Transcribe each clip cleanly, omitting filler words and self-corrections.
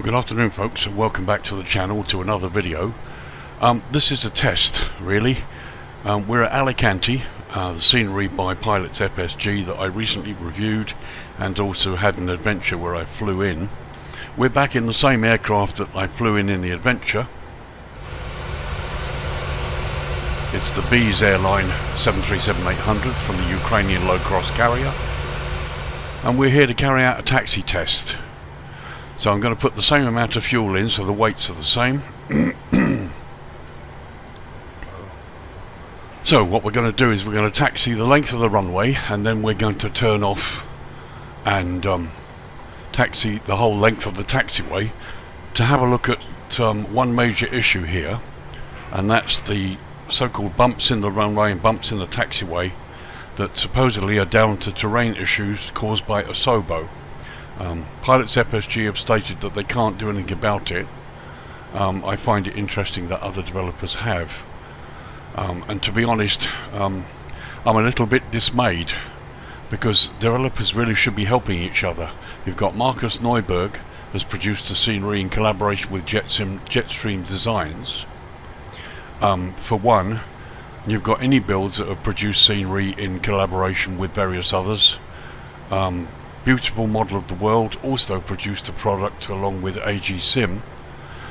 Good afternoon folks, and welcome back to the channel to another video. This is a test really. We're at Alicante, the scenery by PILOT'S FSG that I recently reviewed and also had an adventure where I flew in. We're back in the same aircraft that I flew in the adventure. It's the BEES airline 737-800 from the Ukrainian low-cost carrier, and we're here to carry out a taxi test. So I'm going to put the same amount of fuel in so the weights are the same. So what we're going to do is we're going to taxi the length of the runway, and then we're going to turn off and taxi the whole length of the taxiway to have a look at one major issue here, and that's the so-called bumps in the runway and bumps in the taxiway that supposedly are down to terrain issues caused by Asobo. PILOT'S FSG have stated that they can't do anything about it. I find it interesting that other developers have, and to be honest, I'm a little bit dismayed because developers really should be helping each other. You've got Marcus Neuberg has produced the scenery in collaboration with Jetstream Designs. For one, you've got Any Builds that have produced scenery in collaboration with various others. Beautiful Model of the World also produced a product along with AG Sim.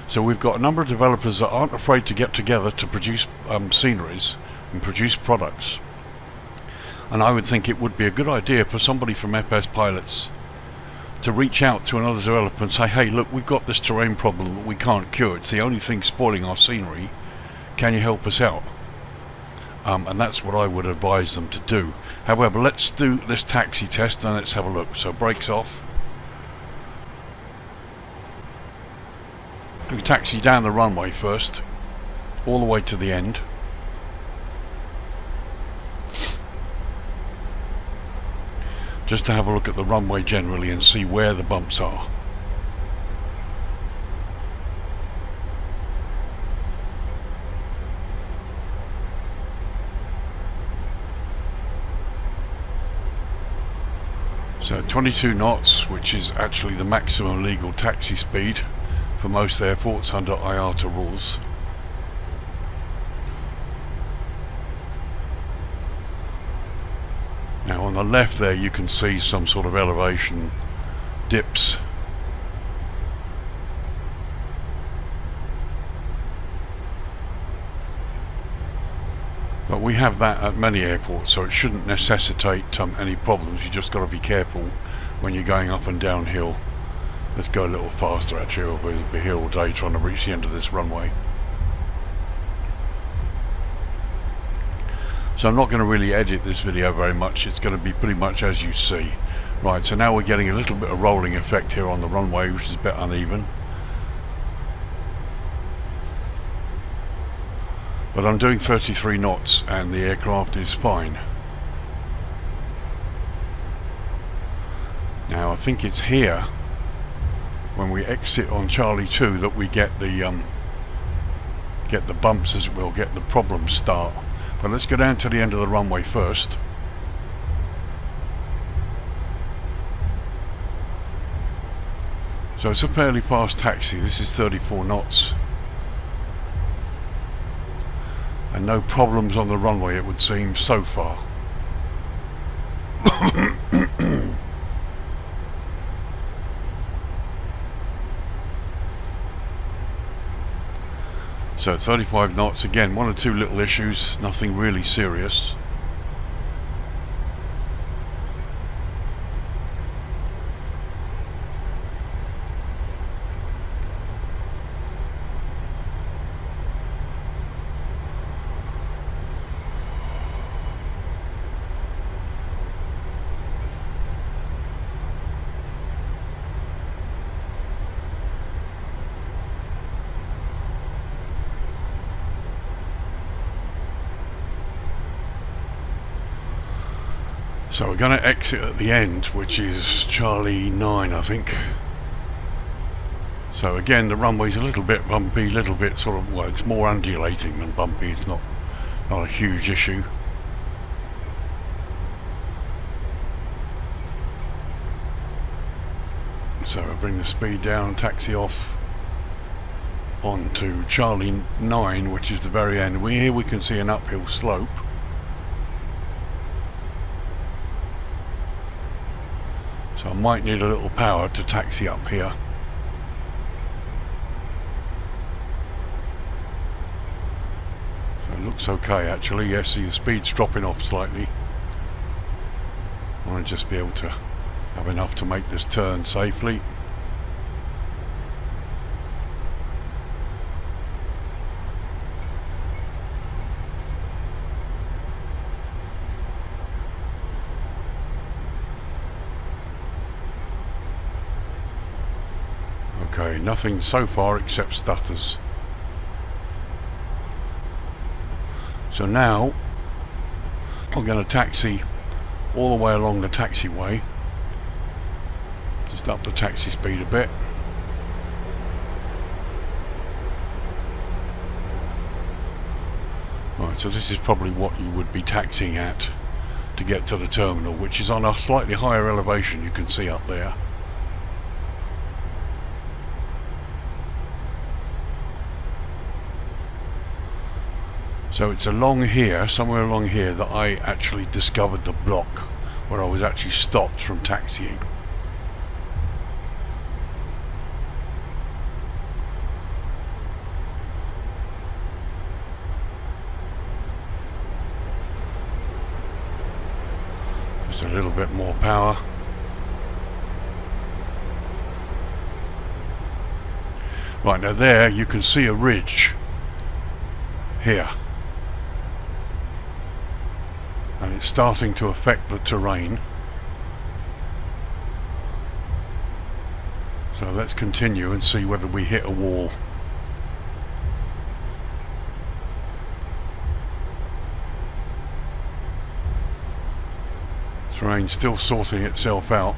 So we've got a number of developers that aren't afraid to get together to produce sceneries and produce products. And I would think it would be a good idea for somebody from FS Pilots to reach out to another developer and say, hey look, we've got this terrain problem that we can't cure, it's the only thing spoiling our scenery, can you help us out? And that's what I would advise them to do. However, let's do this taxi test and let's have a look. So brakes off. We taxi down the runway first, all the way to the end. Just to have a look at the runway generally and see where the bumps are. So 22 knots, which is actually the maximum legal taxi speed for most airports under IATA rules. Now on the left there you can see some sort of elevation dips. But we have that at many airports, so it shouldn't necessitate any problems. You just got to be careful when you're going up and downhill. Let's go a little faster actually, or we'll be here all day trying to reach the end of this runway. So I'm not going to really edit this video very much, it's going to be pretty much as you see. Right, so now we're getting a little bit of rolling effect here on the runway, which is a bit uneven. But I'm doing 33 knots and the aircraft is fine. Now I think it's here when we exit on Charlie 2 that we get the bumps, as we'll get the problems start. But let's go down to the end of the runway first. So it's a fairly fast taxi. This is 34 knots. And no problems on the runway, it would seem, so far. So 35 knots, again, one or two little issues, nothing really serious. So we're going to exit at the end, which is Charlie 9 I think. So again the runway's a little bit bumpy, little bit sort of, well, it's more undulating than bumpy, it's not a huge issue. So a bring the speed down and taxi off onto Charlie 9, which is the very end. Here we can see an uphill slope. So I might need a little power to taxi up here. So it looks okay actually. Yes, see the speed's dropping off slightly. I want to just be able to have enough to make this turn safely. Okay, nothing so far except stutters. So now I'm going to taxi all the way along the taxiway. Just up the taxi speed a bit. Right, so this is probably what you would be taxiing at to get to the terminal, which is on a slightly higher elevation, you can see up there. So it's along here, somewhere along here, that I actually discovered the block where I was actually stopped from taxiing. Just a little bit more power. Right, now there you can see a ridge here. And it's starting to affect the terrain. So let's continue and see whether we hit a wall. Terrain still sorting itself out.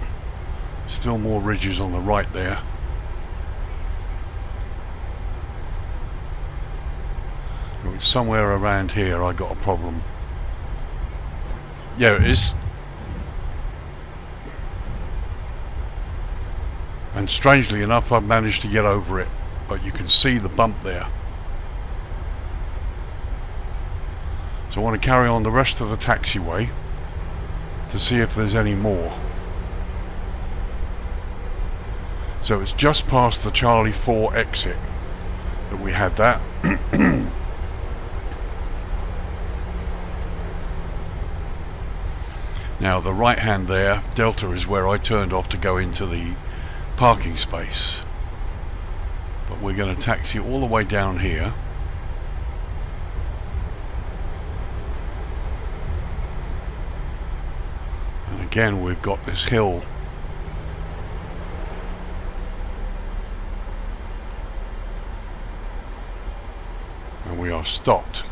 Still more ridges on the right there. It's somewhere around here I got a problem. Yeah, it is. And strangely enough, I've managed to get over it, but you can see the bump there. So I want to carry on the rest of the taxiway to see if there's any more. So it's just past the Charlie 4 exit that we had that. Now the right hand there, Delta, is where I turned off to go into the parking space. But we're going to taxi all the way down here. And again we've got this hill. And we are stopped.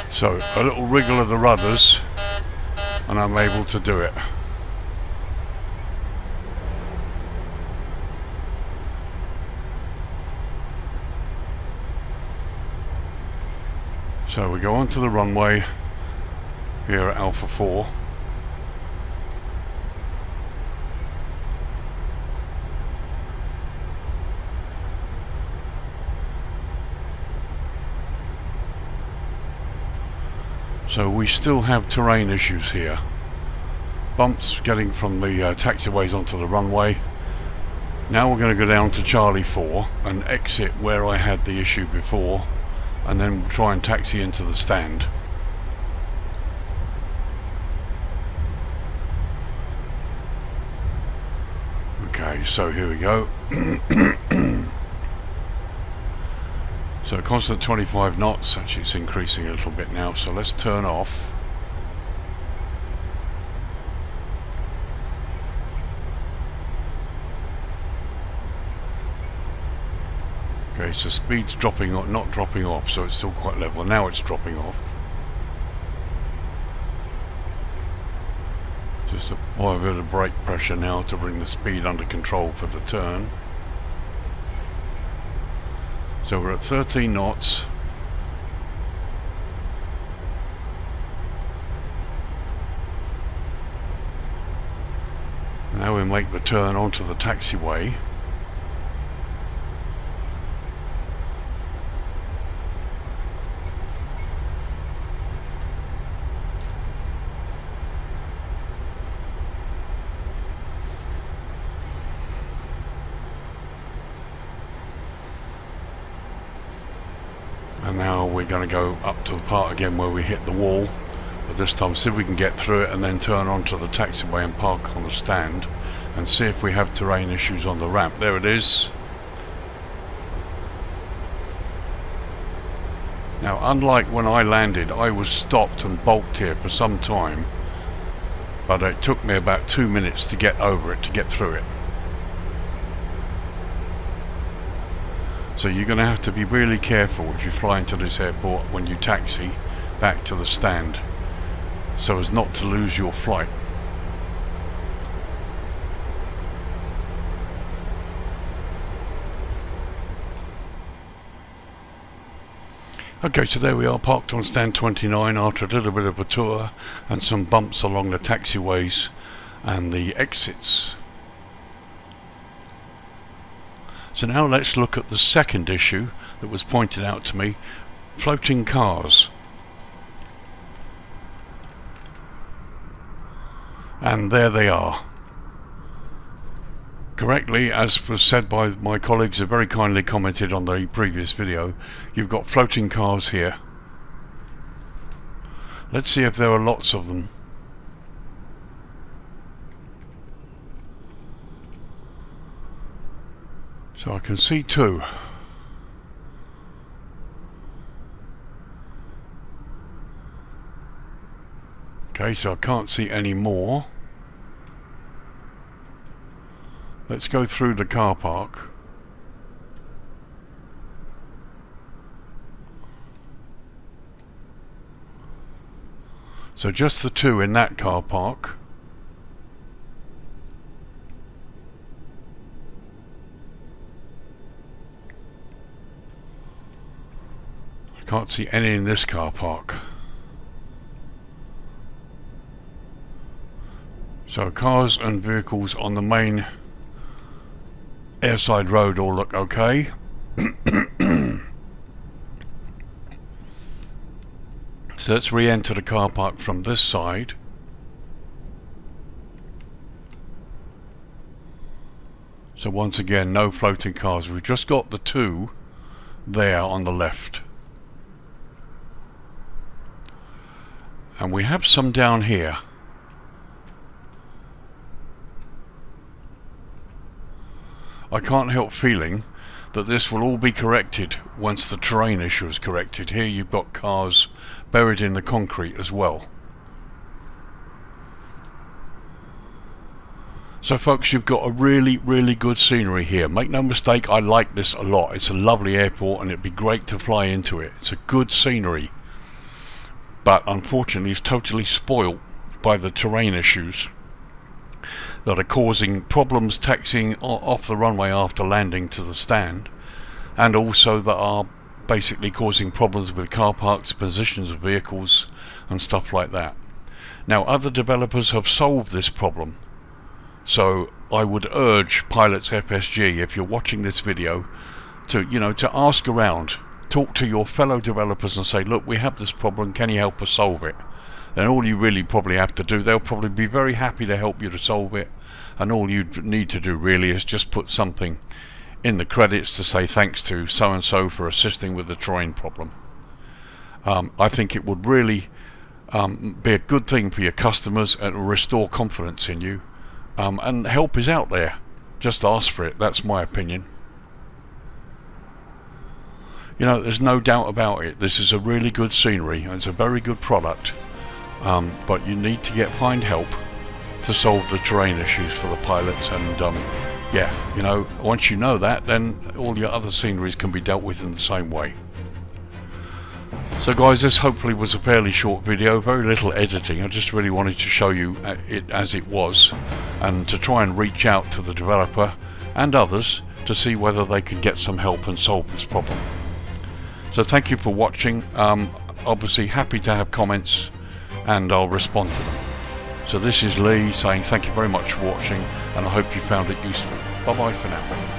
So a little wriggle of the rudders and I'm able to do it. So we go onto the runway here at Alpha 4. So we still have terrain issues here. Bumps getting from the taxiways onto the runway. Now we're going to go down to Charlie 4 and exit where I had the issue before, and then try and taxi into the stand. Okay, so here we go. So constant 25 knots, actually it's increasing a little bit now, so let's turn off. Okay, so speed's dropping off, not dropping off, so it's still quite level. Now it's dropping off. Just apply a bit of brake pressure now to bring the speed under control for the turn. So we're at 13 knots. Now we make the turn onto the taxiway. And now we're going to go up to the part again where we hit the wall. But this time see if we can get through it and then turn onto the taxiway and park on the stand and see if we have terrain issues on the ramp. There it is. Now, unlike when I landed, I was stopped and balked here for some time, but it took me about 2 minutes to get over it, to get through it. So you're going to have to be really careful if you fly into this airport when you taxi back to the stand, so as not to lose your flight. Okay, so there we are, parked on stand 29 after a little bit of a tour and some bumps along the taxiways and the exits. So now let's look at the second issue that was pointed out to me, floating cars. And there they are. Correctly, as was said by my colleagues who very kindly commented on the previous video, you've got floating cars here. Let's see if there are lots of them. So I can see two. Okay, so I can't see any more. Let's go through the car park. So just the two in that car park. I can't see any in this car park. So cars and vehicles on the main airside road all look okay. So let's re-enter the car park from this side. So once again, no floating cars. We've just got the two there on the left. And we have some down here. I can't help feeling that this will all be corrected once the terrain issue is corrected. Here you've got cars buried in the concrete as well. So folks, you've got a really good scenery here. Make no mistake, I like this a lot. It's a lovely airport and it'd be great to fly into it. It's a good scenery, but unfortunately it's totally spoilt by the terrain issues that are causing problems taxiing off the runway after landing to the stand, and also that are basically causing problems with car parks, positions of vehicles and stuff like that. Now, other developers have solved this problem, so I would urge Pilot's FSG, if you're watching this video, to ask around, talk to your fellow developers and say, look, we have this problem, can you help us solve it? Then all you really probably have to do, they'll probably be very happy to help you to solve it, and all you need to do really is just put something in the credits to say thanks to so and so for assisting with the terrain problem. I think it would really be a good thing for your customers and restore confidence in you, and help is out there. Just ask for it. That's my opinion. There's no doubt about it, this is a really good scenery and it's a very good product. But you need to find help to solve the terrain issues for the pilots, and once you know that, then all your other sceneries can be dealt with in the same way. So guys, this hopefully was a fairly short video, very little editing. I just really wanted to show you it as it was, and to try and reach out to the developer and others to see whether they can get some help and solve this problem. So thank you for watching. Obviously happy to have comments and I'll respond to them. So this is Lee saying thank you very much for watching, and I hope you found it useful. Bye bye for now.